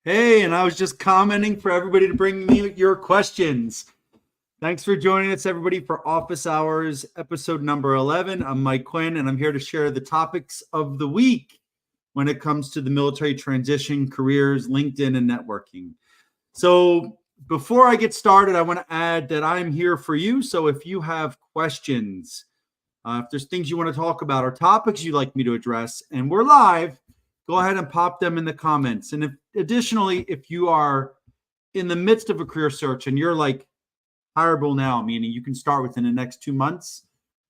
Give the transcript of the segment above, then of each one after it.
Hey, and I was just commenting for everybody to bring me your questions. Thanks for joining us, everybody, for Office Hours, episode number 11. I'm Mike Quinn, and I'm here to share the topics of the week when it comes to the military transition, careers, LinkedIn, and networking. So before I get started, I want to add that I'm here for you. So if you have questions, if there's things you want to talk about or topics you'd like me to address, and we're live, go ahead and pop them in the comments. And additionally, if you are in the midst of a career search and you're like hireable now, meaning you can start within the next 2 months,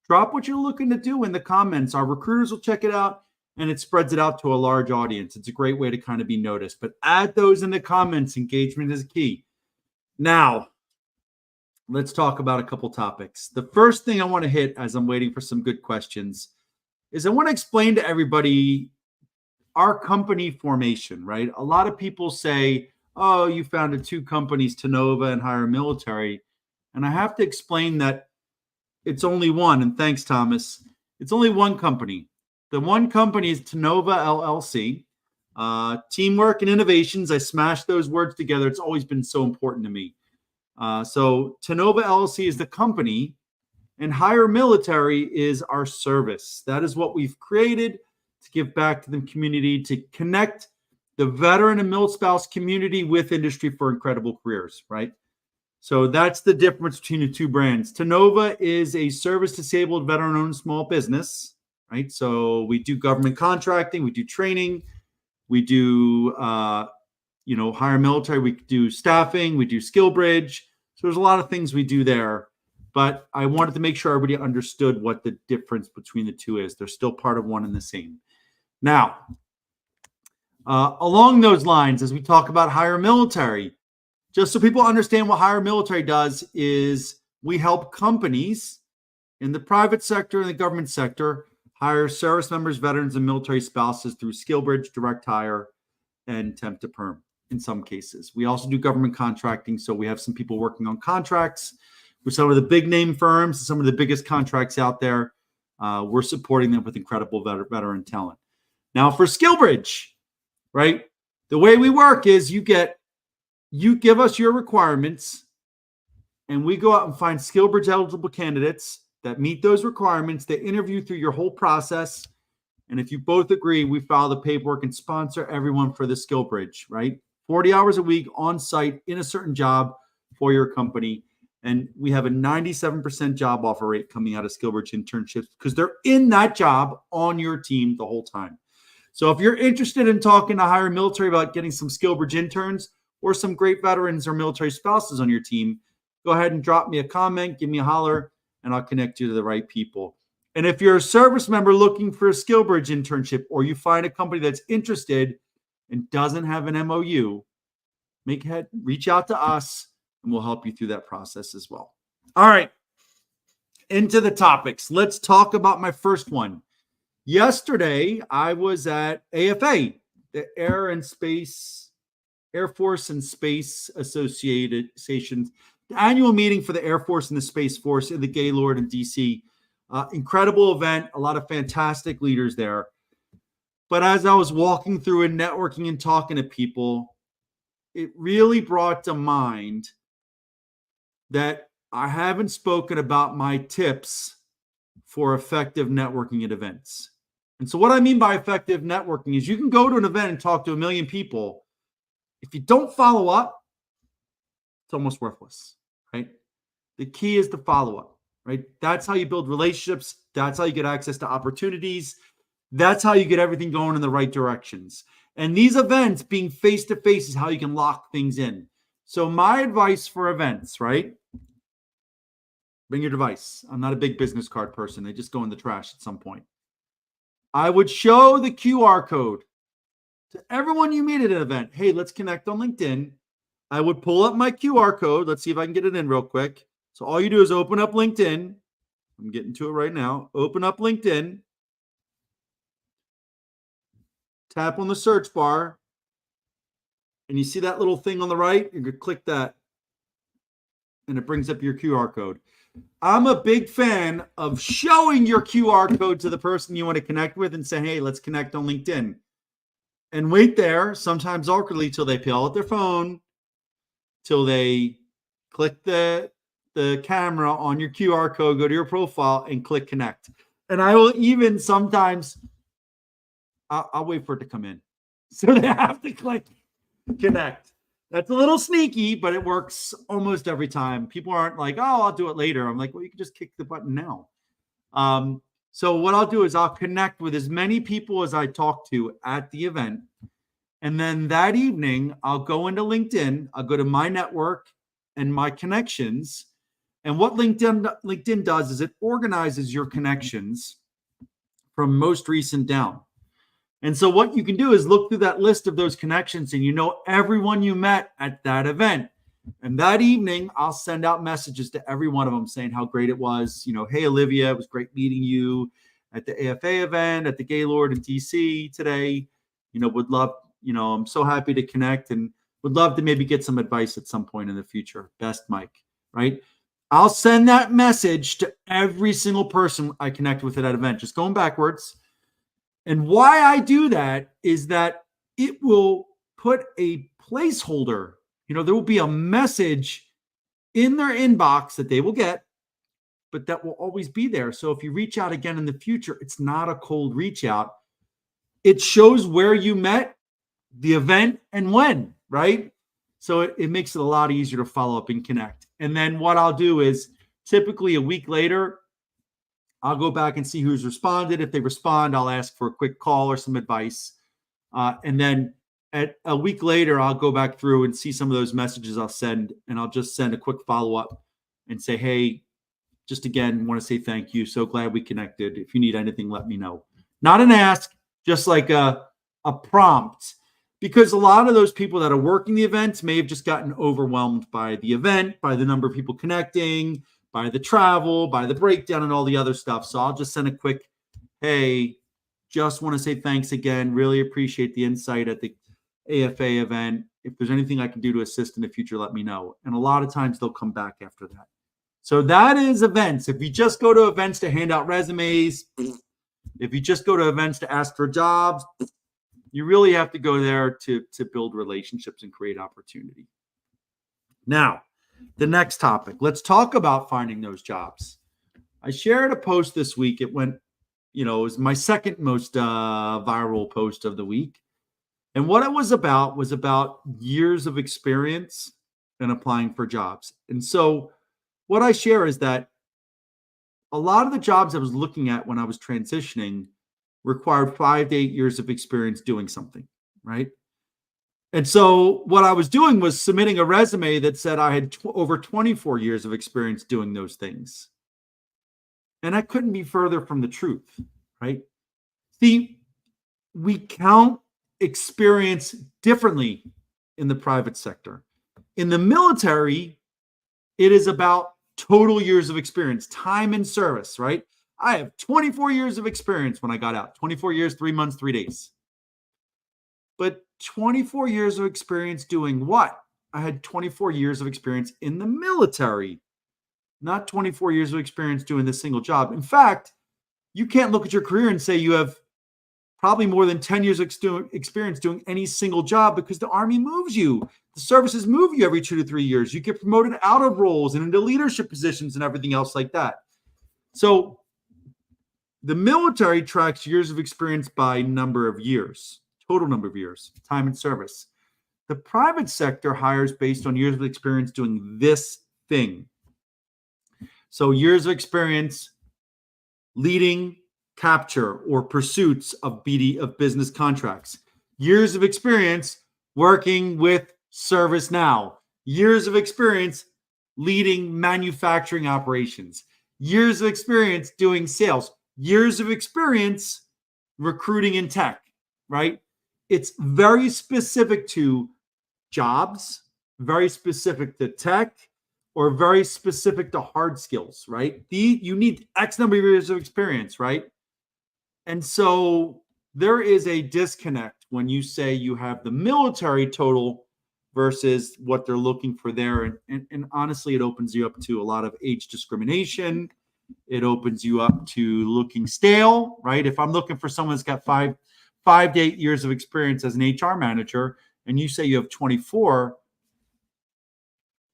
drop what you're looking to do in the comments. Our recruiters will check it out and it spreads it out to a large audience. It's a great way to kind of be noticed, but add those in the comments. Engagement is key. Now, let's talk about a couple topics. The first thing I want to hit as I'm waiting for some good questions is I want to explain to everybody our company formation, right? A lot of people say, oh, you founded two companies, Tenova and Hire Military. And I have to explain that it's only one. And thanks, Thomas. It's only one company. The one company is Tenova LLC. Teamwork and innovations. I smashed those words together. It's always been so important to me. So Tenova LLC is the company, and Hire Military is our service. That is what we've created to give back to the community, to connect the veteran and mil spouse community with industry for incredible careers, right? So that's the difference between the two brands. Tenova is a service-disabled veteran-owned small business, right? So we do government contracting, we do training, we do, Hire Military, we do staffing, we do skill bridge. So there's a lot of things we do there. But I wanted to make sure everybody understood what the difference between the two is. They're still part of one and the same. Now, along those lines, as we talk about Hire Military, just so people understand what Hire Military does is we help companies in the private sector and the government sector hire service members, veterans, and military spouses through skill bridge, direct hire, and temp to perm in some cases. We also do government contracting, so we have some people working on contracts with some of the big name firms, some of the biggest contracts out there. We're supporting them with incredible veteran talent. Now for SkillBridge, right? The way we work is you give us your requirements and we go out and find SkillBridge eligible candidates that meet those requirements. They interview through your whole process. And if you both agree, we file the paperwork and sponsor everyone for the SkillBridge, right? 40 hours a week on site in a certain job for your company. And we have a 97% job offer rate coming out of SkillBridge internships because they're in that job on your team the whole time. So if you're interested in talking to Hire Military about getting some SkillBridge interns or some great veterans or military spouses on your team, go ahead and drop me a comment, give me a holler, and I'll connect you to the right people. And if you're a service member looking for a SkillBridge internship, or you find a company that's interested and doesn't have an MOU, reach out to us and we'll help you through that process as well. All right, into the topics. Let's talk about my first one. Yesterday, I was at AFA, the Air Force and Space Association, the annual meeting for the Air Force and the Space Force in the Gaylord in DC. Incredible event, a lot of fantastic leaders there. But as I was walking through and networking and talking to people, it really brought to mind that I haven't spoken about my tips for effective networking at events. And so what I mean by effective networking is you can go to an event and talk to 1 million people. If you don't follow up, it's almost worthless, right? The key is to follow up, right? That's how you build relationships. That's how you get access to opportunities. That's how you get everything going in the right directions. And these events being face-to-face is how you can lock things in. So my advice for events, right? Bring your device. I'm not a big business card person. They just go in the trash at some point. I would show the QR code to everyone you meet at an event. Hey, let's connect on LinkedIn. I would pull up my QR code. Let's see if I can get it in real quick. So all you do is open up LinkedIn. I'm getting to it right now. Open up LinkedIn. Tap on the search bar. And you see that little thing on the right? You could click that. And it brings up your QR code. I'm a big fan of showing your QR code to the person you want to connect with and say, hey, let's connect on LinkedIn. and wait there, sometimes awkwardly, till they pull out their phone, till they click the camera on your QR code, go to your profile, and click connect. And I will even sometimes, I'll wait for it to come in. So they have to click connect. That's a little sneaky, but it works almost every time. People aren't like, oh, I'll do it later. I'm like, well, you can just kick the button now. So what I'll do is I'll connect with as many people as I talk to at the event. And then that evening, I'll go into LinkedIn. I'll go to my network and my connections. And what LinkedIn does is it organizes your connections from most recent down. And so what you can do is look through that list of those connections, and you know everyone you met at that event. And that evening, I'll send out messages to every one of them saying how great it was. You know, hey, Olivia, it was great meeting you at the AFA event at the Gaylord in DC today. You know, would love, you know, I'm so happy to connect and would love to maybe get some advice at some point in the future. Best, Mike, right? I'll send that message to every single person I connect with at that event, just going backwards. And why I do that is that it will put a placeholder. You know, there will be a message in their inbox that they will get, but that will always be there. So if you reach out again in the future, it's not a cold reach out. It shows where you met, the event, and when, right? So it makes it a lot easier to follow up and connect. And then what I'll do is typically a week later, I'll go back and see who's responded. If they respond, I'll ask for a quick call or some advice. And then at a week later, I'll go back through and see some of those messages I'll send, and I'll just send a quick follow-up and say, hey, just again, want to say thank you. So glad we connected. If you need anything, let me know. Not an ask, just like a prompt. Because a lot of those people that are working the events may have just gotten overwhelmed by the event, by the number of people connecting, by the travel, by the breakdown, and all the other stuff. So I'll just send a quick, hey, just want to say thanks again. Really appreciate the insight at the AFA event. If there's anything I can do to assist in the future, let me know. And a lot of times they'll come back after that. So that is events. If you just go to events to hand out resumes, if you just go to events to ask for jobs, you really have to go there to build relationships and create opportunity. Now, the next topic, let's talk about finding those jobs. I shared a post this week. It went, it was my second most viral post of the week. And what it was about years of experience and applying for jobs. And so what I share is that a lot of the jobs I was looking at when I was transitioning required 5 to 8 years of experience doing something, right? And so what I was doing was submitting a resume that said I had over 24 years of experience doing those things. And I couldn't be further from the truth, right? See, we count experience differently in the private sector. In the military, it is about total years of experience, time in service, right? I have 24 years of experience when I got out, 24 years, 3 months, 3 days. But 24 years of experience doing what? I had 24 years of experience in the military, not 24 years of experience doing this single job. In fact, you can't look at your career and say you have probably more than 10 years of experience doing any single job, because the Army moves you. The services move you every 2 to 3 years. You get promoted out of roles and into leadership positions and everything else like that. So the military tracks years of experience by number of years, total number of years, time in service. The private sector hires based on years of experience doing this thing. So years of experience leading capture or pursuits of business contracts. Years of experience working with ServiceNow. Years of experience leading manufacturing operations. Years of experience doing sales. Years of experience recruiting in tech, right? It's very specific to jobs, very specific to tech, or very specific to hard skills, right? You need X number of years of experience, right? And so there is a disconnect when you say you have the military total versus what they're looking for there. And honestly, it opens you up to a lot of age discrimination. It opens you up to looking stale, right? If I'm looking for someone that's got five 5 to 8 years of experience as an HR manager and you say you have 24,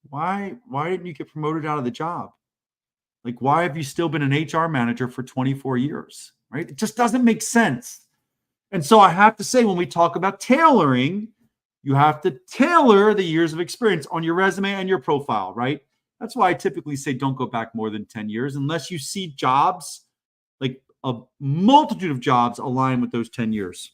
why didn't you get promoted out of the job? Like, why have you still been an HR manager for 24 years, right? It just doesn't make sense. And so I have to say, when we talk about tailoring, you have to tailor the years of experience on your resume and your profile, right? That's why I typically say don't go back more than 10 years unless you see jobs, like a multitude of jobs align with those 10 years.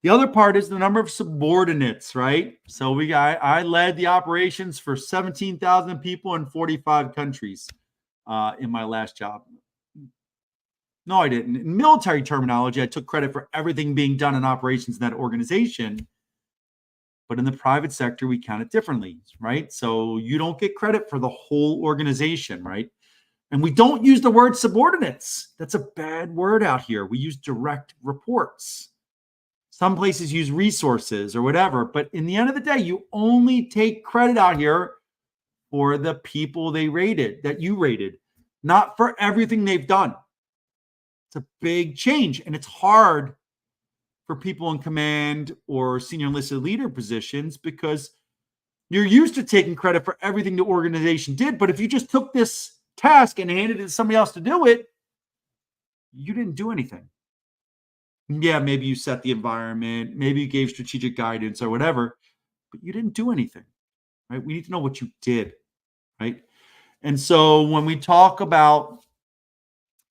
The other part is the number of subordinates, right? So I led the operations for 17,000 people in 45 countries in my last job. No, I didn't. In military terminology, I took credit for everything being done in operations in that organization. But in the private sector, we count it differently, right? So you don't get credit for the whole organization, right? And we don't use the word subordinates. That's a bad word out here. We use direct reports. Some places use resources or whatever, but in the end of the day, you only take credit out here for the people that you rated, not for everything they've done. It's a big change, and it's hard for people in command or senior enlisted leader positions because you're used to taking credit for everything the organization did. But if you just took this task and handed it to somebody else to do it, you didn't do anything. Yeah, maybe you set the environment, maybe you gave strategic guidance or whatever, but you didn't do anything, right? We need to know what you did, right? And so when we talk about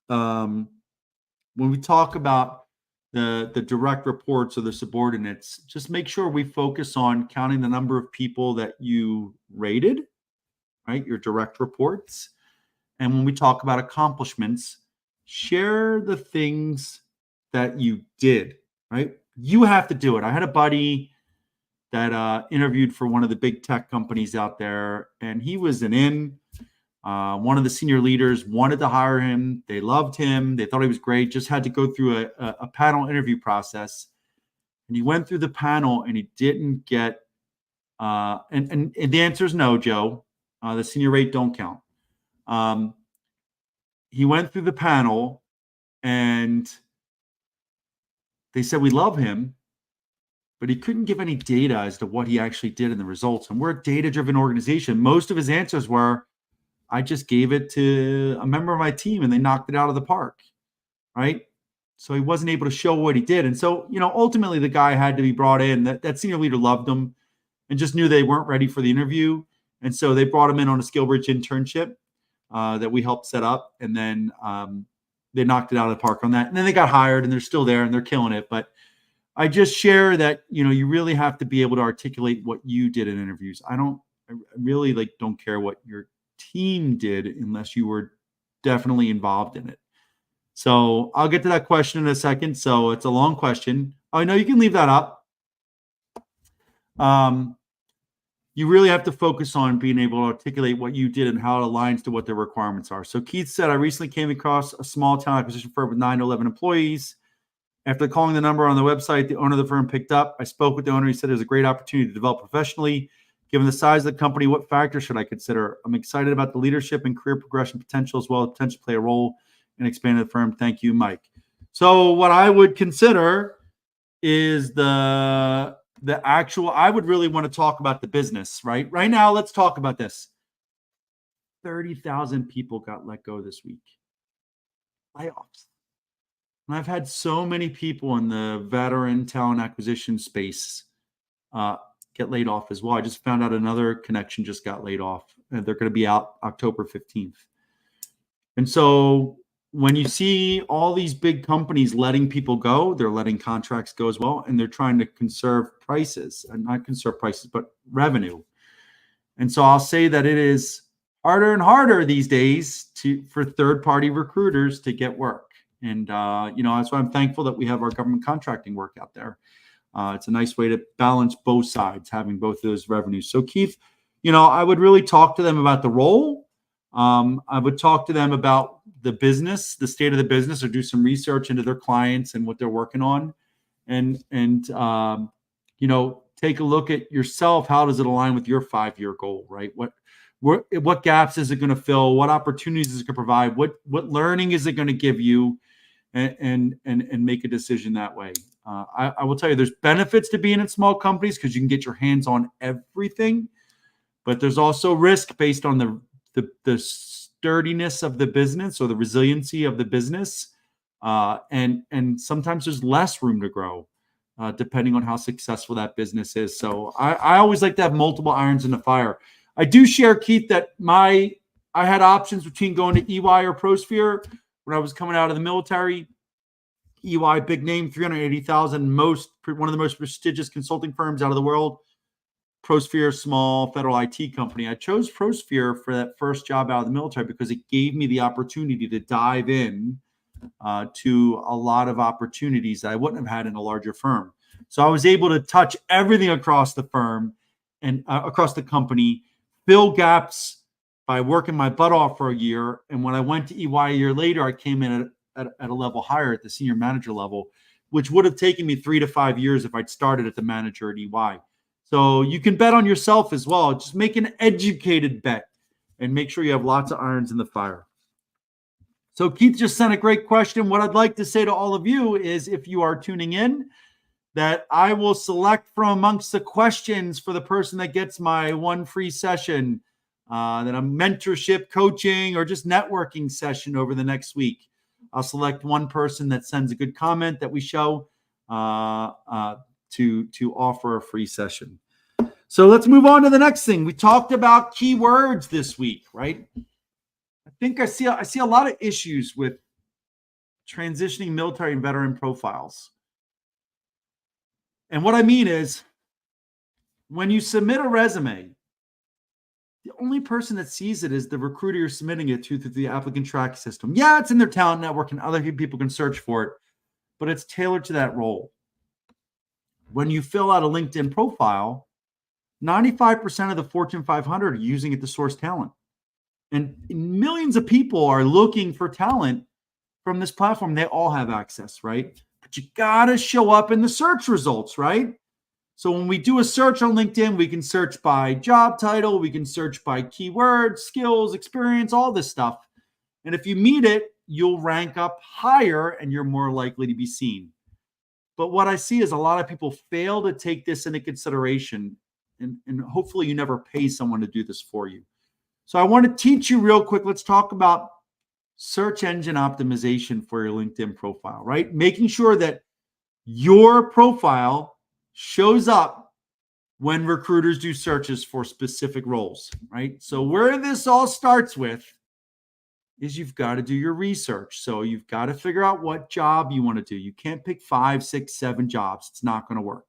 the direct reports or the subordinates, just make sure we focus on counting the number of people that you rated, right? Your direct reports. And when we talk about accomplishments, share the things that you did, right? You have to do it. I had a buddy that interviewed for one of the big tech companies out there, and he was one of the senior leaders wanted to hire him. They loved him. They thought he was great. Just had to go through a panel interview process. And he went through the panel and he didn't get, and the answer is no, Joe. The senior rate don't count. He went through the panel and they said, we love him, but he couldn't give any data as to what he actually did in the results. And we're a data-driven organization. Most of his answers were, I just gave it to a member of my team and they knocked it out of the park, right? So he wasn't able to show what he did. And so, ultimately the guy had to be brought in. That senior leader loved him and just knew they weren't ready for the interview. And so they brought him in on a SkillBridge internship that we helped set up. And then they knocked it out of the park on that. And then they got hired and they're still there and they're killing it. But I just share that, you really have to be able to articulate what you did in interviews. I really don't care what your team did unless you were definitely involved in it. So I'll get to that question in a second. So it's a long question. I know you can leave that up. You really have to focus on being able to articulate what you did and how it aligns to what the requirements are. So Keith said, I recently came across a small talent acquisition firm with 9 to 11 employees. After calling the number on the website, the owner of the firm picked up. I spoke with the owner. He said it was a great opportunity to develop professionally. Given the size of the company, what factors should I consider? I'm excited about the leadership and career progression potential as well as potential to play a role in expanding the firm. Thank you, Mike. So what I would consider is I would really want to talk about the business, right? Right now, let's talk about this. 30,000 people got let go this week. Layoffs. And I've had so many people in the veteran talent acquisition space get laid off as well. I just found out another connection just got laid off. And they're going to be out October 15th. And so when you see all these big companies letting people go, they're letting contracts go as well. And they're trying to conserve prices, and not conserve prices, but revenue. And so I'll say that it is harder and harder these days for third-party recruiters to get work. And, that's why I'm thankful that we have our government contracting work out there. It's a nice way to balance both sides, having both of those revenues. So Keith, I would really talk to them about the role. I would talk to them about the business, the state of the business, or do some research into their clients and what they're working on. And take a look at yourself. How does it align with your 5-year goal, right? What gaps is it going to fill? What opportunities is it going to provide? What learning is it going to give you? and make a decision that way. I will tell you, there's benefits to being in small companies because you can get your hands on everything, but there's also risk based on the sturdiness of the business or the resiliency of the business, and sometimes there's less room to grow, depending on how successful that business is. So I always like to have multiple irons in the fire. I do share, Keith, that I had options between going to EY or ProSphere when I was coming out of the military. EY, big name, 380,000, one of the most prestigious consulting firms out of the world. ProSphere, small federal IT company. I chose ProSphere for that first job out of the military because it gave me the opportunity to dive in to a lot of opportunities that I wouldn't have had in a larger firm. So I was able to touch everything across the firm and across the company, fill gaps by working my butt off for a year. And when I went to EY a year later, I came in at a level higher, at the senior manager level, which would have taken me 3 to 5 years if I'd started at the manager at EY. So you can bet on yourself as well. Just make an educated bet and make sure you have lots of irons in the fire. So Keith just sent a great question. What I'd like to say to all of you is, if you are tuning in, that I will select from amongst the questions for the person that gets my one free session, that a mentorship, coaching, or just networking session over the next week. I'll select one person that sends a good comment that we show to offer a free session. So let's move on to the next thing. We talked about keywords this week, right? I think I see a lot of issues with transitioning military and veteran profiles. And what I mean is, when you submit a resume, the only person that sees it is the recruiter you're submitting it to through the applicant tracking system. Yeah, it's in their talent network and other people can search for it, but it's tailored to that role. When you fill out a LinkedIn profile, 95% of the Fortune 500 are using it to source talent. And millions of people are looking for talent from this platform. They all have access, right? But you got to show up in the search results, right? So when we do a search on LinkedIn, we can search by job title, we can search by keywords, skills, experience, all this stuff. And if you meet it, you'll rank up higher and you're more likely to be seen. But what I see is a lot of people fail to take this into consideration. And hopefully you never pay someone to do this for you. So I want to teach you real quick. Let's talk about search engine optimization for your LinkedIn profile, right? Making sure that your profile shows up when recruiters do searches for specific roles, right? So where this all starts with is you've got to do your research. So you've got to figure out what job you want to do. You can't pick 5, 6, 7 jobs. It's not going to work.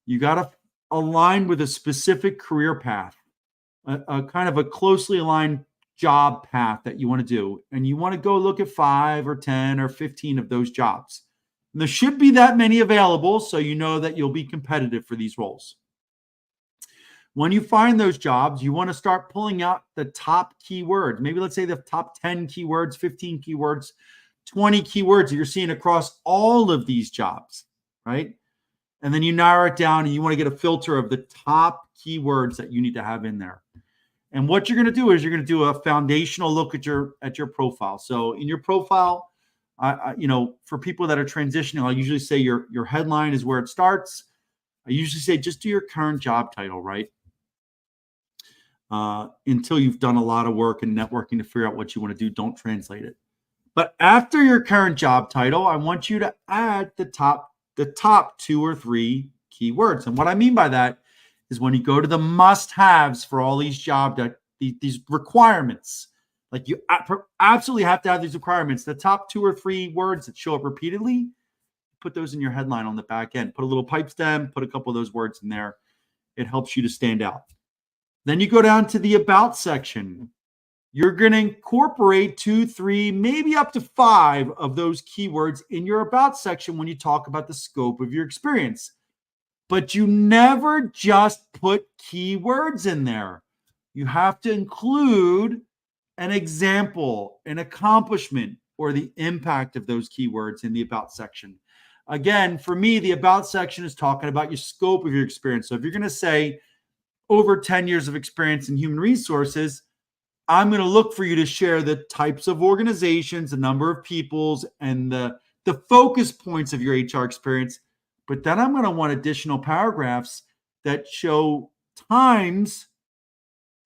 You got to align with a specific career path, a kind of a closely aligned job path that you want to do. And you want to go look at 5 or 10 or 15 of those jobs. And there should be that many available, so you know that you'll be competitive for these roles. When you find those jobs, you want to start pulling out the top keywords. Maybe let's say the top 10 keywords, 15 keywords, 20 keywords that you're seeing across all of these jobs, right? And then you narrow it down and you want to get a filter of the top keywords that you need to have in there. And what you're going to do is you're going to do a foundational look at your profile. So in your profile, for people that are transitioning, I'll usually say your headline is where it starts. I usually say just do your current job title, right? Until you've done a lot of work and networking to figure out what you want to do, don't translate it. But after your current job title, I want you to add the top 2 or 3 keywords. And what I mean by that is when you go to the must-haves for all these these requirements, like you absolutely have to have these requirements, the top 2 or 3 words that show up repeatedly, put those in your headline on the back end. Put a little pipe stem, put a couple of those words in there. It helps you to stand out. Then you go down to the about section. You're going to incorporate 2, 3, maybe up to 5 of those keywords in your about section when you talk about the scope of your experience. But you never just put keywords in there. You have to include an example, an accomplishment, or the impact of those keywords in the about section. Again, for me, the about section is talking about your scope of your experience. So if you're going to say over 10 years of experience in human resources, I'm going to look for you to share the types of organizations, the number of peoples, and the focus points of your HR experience. But then I'm going to want additional paragraphs that show times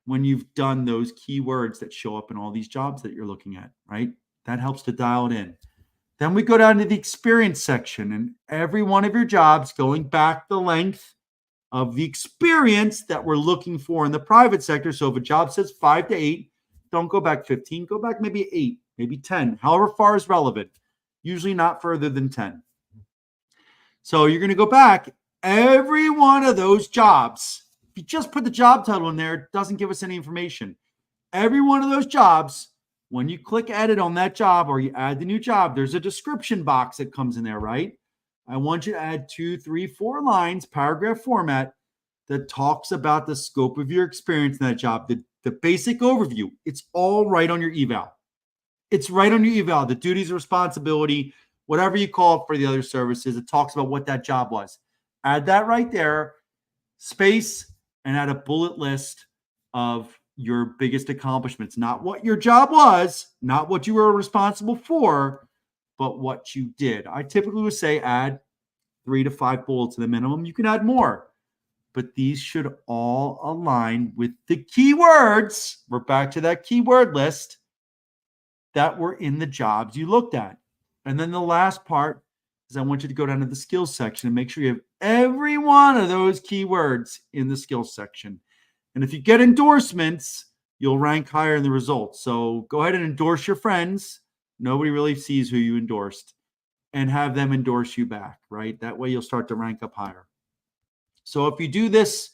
when you've done those keywords that show up in all these jobs that you're looking at, right? That helps to dial it in. Then we go down to the experience section, and every one of your jobs, going back the length of the experience that we're looking for in the private sector. So if a job says 5 to 8, don't go back 15, go back maybe 8, maybe 10, however far is relevant, usually not further than 10. So you're going to go back every one of those jobs. If you just put the job title in there, it doesn't give us any information. Every one of those jobs, when you click edit on that job or you add the new job, there's a description box that comes in there, right? I want you to add 2, 3, 4 lines, paragraph format, that talks about the scope of your experience in that job, the basic overview. It's all right on your eval. It's right on your eval, the duties, responsibility, whatever you call it for the other services. It talks about what that job was. Add that right there, space, and add a bullet list of your biggest accomplishments. Not what your job was, not what you were responsible for, but what you did. I typically would say add 3 to 5 bullets to the minimum. You can add more, but these should all align with the keywords. We're back to that keyword list that were in the jobs you looked at. And then the last part is I want you to go down to the skills section and make sure you have every one of those keywords in the skills section. And if you get endorsements, you'll rank higher in the results. So go ahead and endorse your friends. Nobody really sees who you endorsed, and have them endorse you back, right? That way you'll start to rank up higher. So if you do this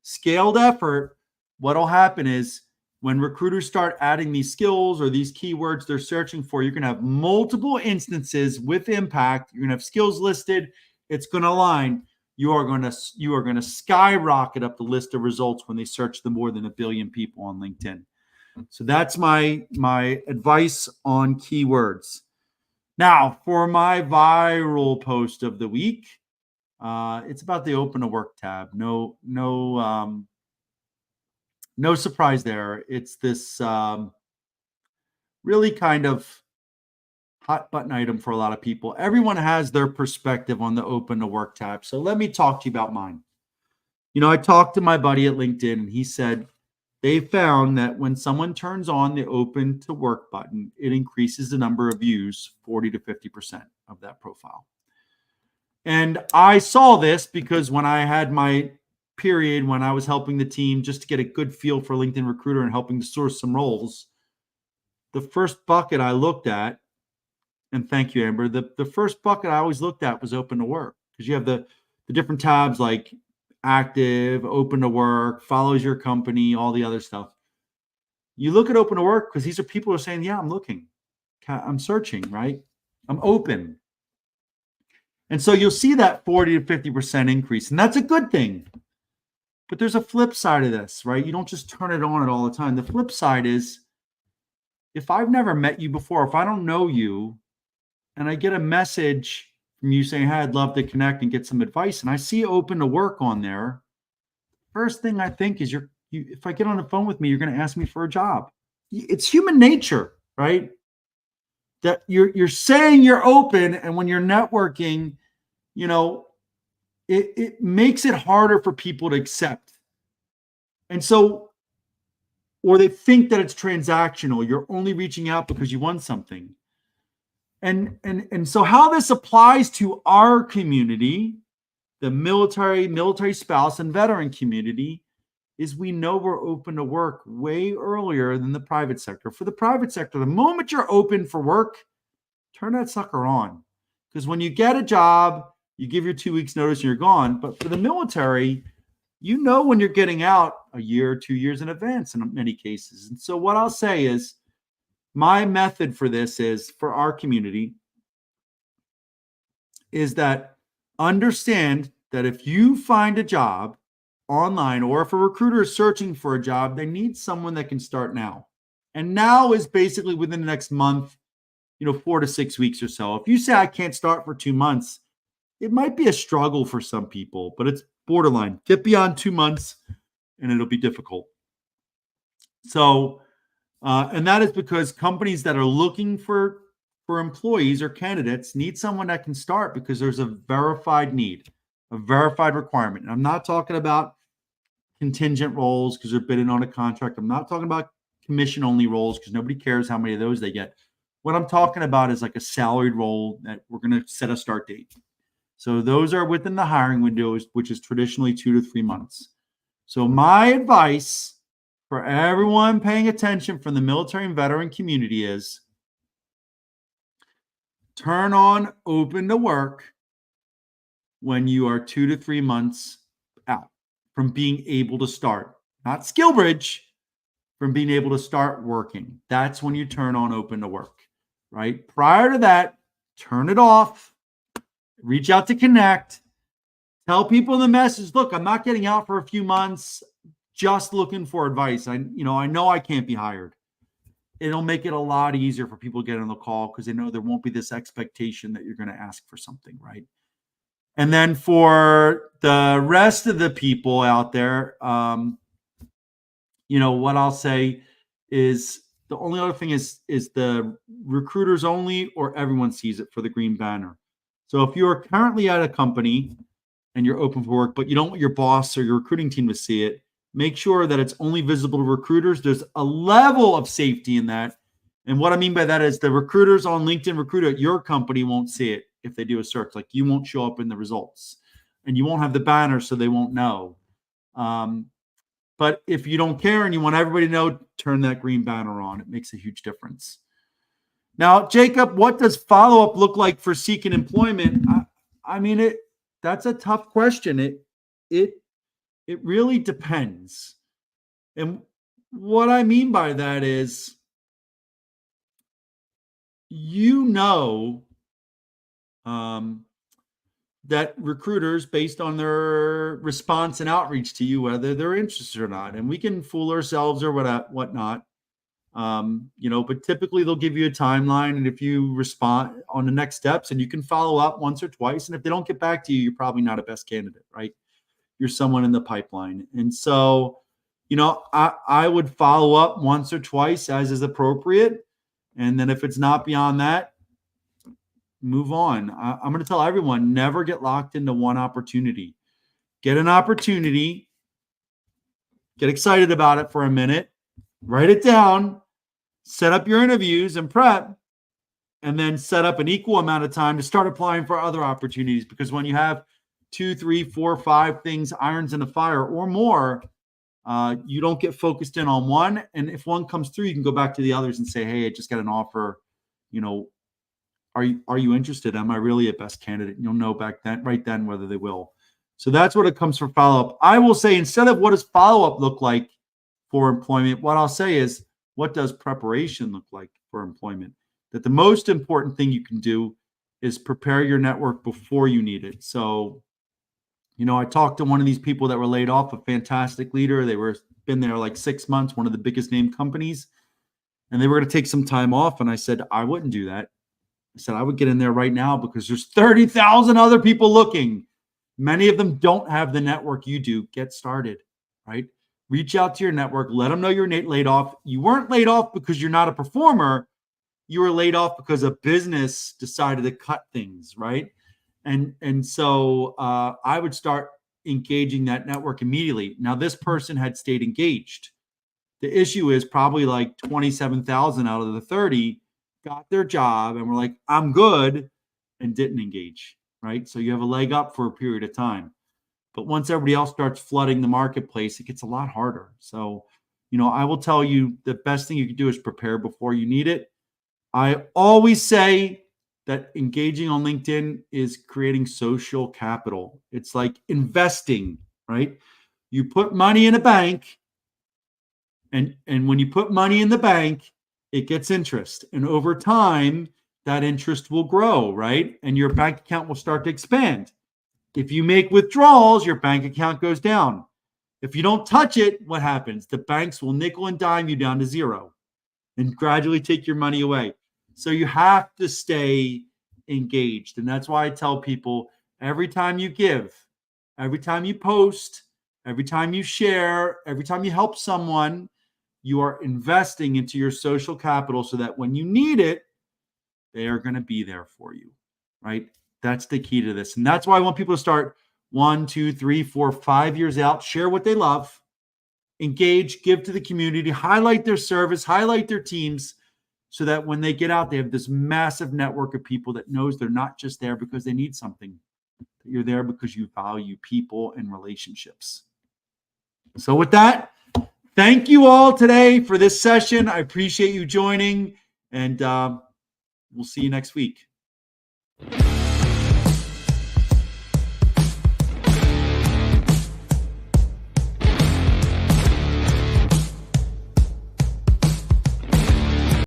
scaled effort, what'll happen is when recruiters start adding these skills or these keywords they're searching for, you're going to have multiple instances with impact. You're going to have skills listed. It's going to align. You are going to skyrocket up the list of results when they search the more than 1 billion people on LinkedIn. So that's my advice on keywords. Now, for my viral post of the week, it's about the Open to Work tab. No surprise there. It's this really kind of hot button item for a lot of people. Everyone has their perspective on the Open to Work tab. So let me talk to you about mine. I talked to my buddy at LinkedIn, and he said they found that when someone turns on the Open to Work button, it increases the number of views 40 to 50% of that profile. And I saw this because when I had my period, when I was helping the team just to get a good feel for LinkedIn Recruiter and helping to source some roles, the first bucket I looked at, and thank you, Amber, the first bucket I always looked at was Open to Work, because you have the different tabs like active, Open to Work, follows your company, all the other stuff. You look at Open to Work because these are people who are saying, yeah, I'm looking, I'm searching, right? I'm open. And so you'll see that 40 to 50% increase, and that's a good thing. But there's a flip side of this, right? You don't just turn it on all the time. The flip side is, if I've never met you before, if I don't know you, and I get a message from you saying, hey, I'd love to connect and get some advice, and I see Open to Work on there, first thing I think is if I get on the phone with me, you're going to ask me for a job. It's human nature, right? That you're saying you're open, and when you're networking, it makes it harder for people to accept. And so, or they think that it's transactional. You're only reaching out because you want something. And so how this applies to our community, the military spouse and veteran community, is we know we're open to work way earlier than the private sector. For the private sector, the moment you're open for work, turn that sucker on. Because when you get a job, you give your 2 weeks notice and you're gone. But for the military, when you're getting out a year or 2 years in advance in many cases. And so what I'll say is, my method for this is, for our community, is that understand that if you find a job online, or if a recruiter is searching for a job, they need someone that can start now. And now is basically within the next month, 4 to 6 weeks or so. If you say I can't start for 2 months, it might be a struggle for some people, but it's borderline. Get beyond 2 months and it'll be difficult. So And that is because companies that are looking for employees or candidates need someone that can start because there's a verified need, a verified requirement. And I'm not talking about contingent roles because they're bidding on a contract. I'm not talking about commission only roles because nobody cares how many of those they get. What I'm talking about is like a salaried role that we're going to set a start date. So those are within the hiring window, which is traditionally 2 to 3 months. So my advice for everyone paying attention from the military and veteran community is turn on open to work when you are 2 to 3 months out from being able to start, not skill bridge, from being able to start working. That's when you turn on open to work, right? Prior to that, turn it off, reach out to connect, tell people the message, look, I'm not getting out for a few months, just looking for advice. I know I can't be hired. It'll make it a lot easier for people to get on the call because they know there won't be this expectation that you're going to ask for something, right? And then for the rest of the people out there, what I'll say is the only other thing is the recruiters only or everyone sees it for the green banner. So if you're currently at a company and you're open for work, but you don't want your boss or your recruiting team to see it, make sure that it's only visible to recruiters. There's a level of safety in that. And what I mean by that is the recruiters on LinkedIn Recruiter at your company won't see it if they do a search. Like you won't show up in the results and you won't have the banner, so they won't know. But if you don't care and you want everybody to know, turn that green banner on. It makes a huge difference. Now, Jacob, what does follow-up look like for seeking employment? That's a tough question. It really depends. And what I mean by that is, that recruiters, based on their response and outreach to you, whether they're interested or not, and we can fool ourselves or whatnot, but typically they'll give you a timeline, and if you respond on the next steps, and you can follow up once or twice, and if they don't get back to you, you're probably not a best candidate, right? You're someone in the pipeline. And so, I would follow up once or twice as is appropriate. And then if it's not beyond that, move on. I'm going to tell everyone, never get locked into one opportunity. Get an opportunity, get excited about it for a minute, write it down, set up your interviews and prep, and then set up an equal amount of time to start applying for other opportunities. Because when you have 2, 3, 4, 5 things, irons in the fire or more, you don't get focused in on one. And if one comes through, you can go back to the others and say, hey, I just got an offer. Are you interested? Am I really a best candidate? You'll know right then whether they will. So that's what it comes for follow-up. I will say, instead of what does follow-up look like for employment, what I'll say is, what does preparation look like for employment? That the most important thing you can do is prepare your network before you need it. So, I talked to one of these people that were laid off, a fantastic leader. They been there like 6 months, one of the biggest name companies, and they were going to take some time off. And I said, I wouldn't do that. I said, I would get in there right now because there's 30,000 other people looking. Many of them don't have the network you do. Get started, right? Reach out to your network. Let them know you're laid off. You weren't laid off because you're not a performer. You were laid off because a business decided to cut things, right? And so I would start engaging that network immediately. Now, this person had stayed engaged. The issue is probably like 27,000 out of the 30 got their job and were like, I'm good, and didn't engage, right? So you have a leg up for a period of time. But once everybody else starts flooding the marketplace, it gets a lot harder. So, I will tell you the best thing you can do is prepare before you need it. I always say that engaging on LinkedIn is creating social capital. It's like investing, right? You put money in a bank, and when you put money in the bank, it gets interest. And over time, that interest will grow, right? And your bank account will start to expand. If you make withdrawals, your bank account goes down. If you don't touch it, what happens? The banks will nickel and dime you down to zero and gradually take your money away. So you have to stay engaged. And that's why I tell people, every time you give, every time you post, every time you share, every time you help someone, you are investing into your social capital so that when you need it, they are going to be there for you, right? That's the key to this. And that's why I want people to start 1, 2, 3, 4, 5 years out, share what they love, engage, give to the community, highlight their service, highlight their teams, so that when they get out, they have this massive network of people that knows they're not just there because they need something. You're there because you value people and relationships. So with that, thank you all today for this session. I appreciate you joining, and we'll see you next week.